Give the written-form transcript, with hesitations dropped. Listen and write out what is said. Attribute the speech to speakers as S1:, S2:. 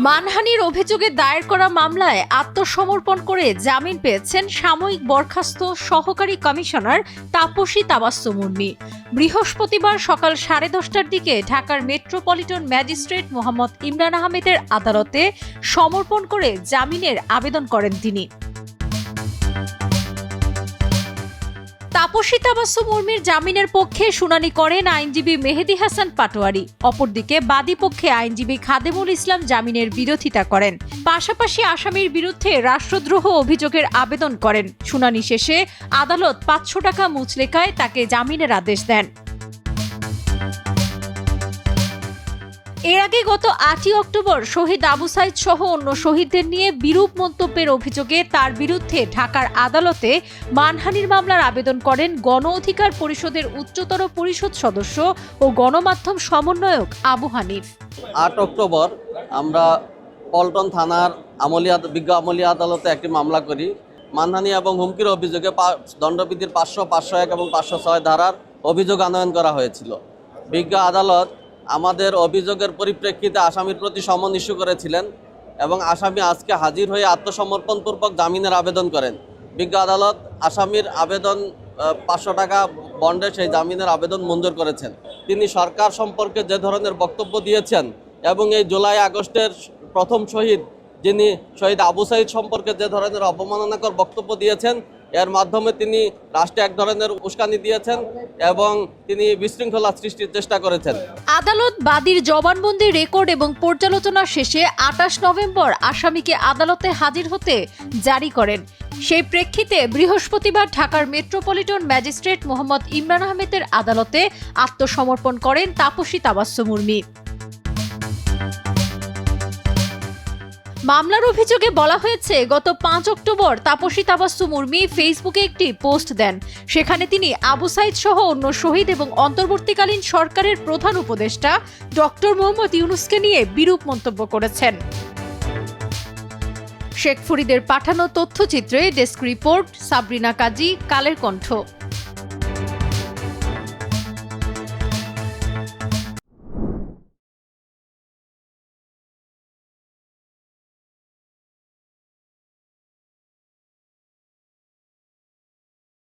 S1: মানহানির অভিযোগে দায়ের করা মামলায় আত্মসমর্পণ করে জামিন পেয়েছেন সাময়িক বরখাস্ত সহকারী কমিশনার তাপসী তাবাস্সুম মুন্নী। বৃহস্পতিবার সকাল 10:30টার দিকে ঢাকার মেট্রোপলিটন ম্যাজিস্ট্রেট মোহাম্মদ ইমরান আহমেদের আদালতে সমর্পণ করে জামিনের আবেদন করেন তিনি। তাপসী তাবাস্সুম মুন্নীর জামিনের পক্ষে শুনানি করেন আইনজীবী মেহেদী হাসান পাটোয়ারি। অপরদিকে বাদী পক্ষে আইনজীবী খাদেমুল ইসলাম জামিনের বিরোধিতা করেন। পাশাপাশি আসামির বিরুদ্ধে রাষ্ট্রদ্রোহ অভিযোগের আবেদন করেন। শুনানি শেষে আদালত 500 টাকা মুচলেকায় তাকে জামিনের আদেশ দেন। এর আগে গত 8 অক্টোবর শহীদ আবু সাইদ সহ অন্য শহীদদের নিয়ে বিরূপ মন্তব্যের অভিযোগে তার বিরুদ্ধে ঢাকার আদালতে মানহানির মামলার আবেদন করেন গণ অধিকার পরিষদের উচ্চতর পরিষদ সদস্য ও গণমাধ্যম সমন্বয়ক আবু হানিফ।
S2: 8 অক্টোবর আমরা পল্টন থানার বিজ্ঞ আমলি আদালতে একটি মামলা করি। মানহানি এবং হুমকির অভিযোগে দণ্ডবিধির 500, 501 এবং 506 ধারার অভিযোগ আনয়ন করা হয়েছিল। বিজ্ঞ আদালত আমাদের অভিযোগের পরিপ্রেক্ষিতে আসামির প্রতি সমন ইস্যু করেছিলেন এবং আসামি আজকে হাজির হয়ে আত্মসমর্পণপূর্বক জামিনের আবেদন করেন। বিজ্ঞ আদালত আসামির আবেদন 500 টাকা বন্ডে সেই জামিনের আবেদন মঞ্জুর করেছেন। তিনি সরকার সম্পর্কে যে ধরনের বক্তব্য দিয়েছেন এবং এই জুলাই আগস্টের প্রথম শহীদ যিনি শহীদ আবু সাইদ সম্পর্কে যে ধরনের অবমাননাকর বক্তব্য দিয়েছেন, এর মাধ্যমে তিনি রাষ্ট্রে এক ধরনের উস্কানি দিয়েছেন এবং তিনি বিশৃঙ্খলা সৃষ্টির চেষ্টা করেছেন।
S1: আদালত বাদীর জবানবন্দি রেকর্ড এবং পর্যালোচনা শেষে 28 নভেম্বর আসামিকে আদালতে হাজির হতে জারি করেন। সেই প্রেক্ষিতে বৃহস্পতিবার ঢাকার মেট্রোপলিটন ম্যাজিস্ট্রেট মোহাম্মদ ইমরান আহমেদের আদালতে আত্মসমর্পণ করেন তাপসী তাবাস্সুম মুন্নী। মামলার অভিযোগে বলা হয়েছে, গত 5 অক্টোবর তাপসী তাবাস্সুম মুন্নী ফেসবুকে একটি পোস্ট দেন। সেখানে তিনি আবু সাইদ সহ অন্য শহীদ এবং অন্তর্বর্তীকালীন সরকারের প্রধান উপদেষ্টা ডক্টর মোহাম্মদ ইউনূসকে নিয়ে বিরূপ মন্তব্য করেছেন। শেখ ফরিদের পাঠানো তথ্যচিত্রে ডেস্ক রিপোর্ট, সাবরিনা কাজী, কালের কণ্ঠ।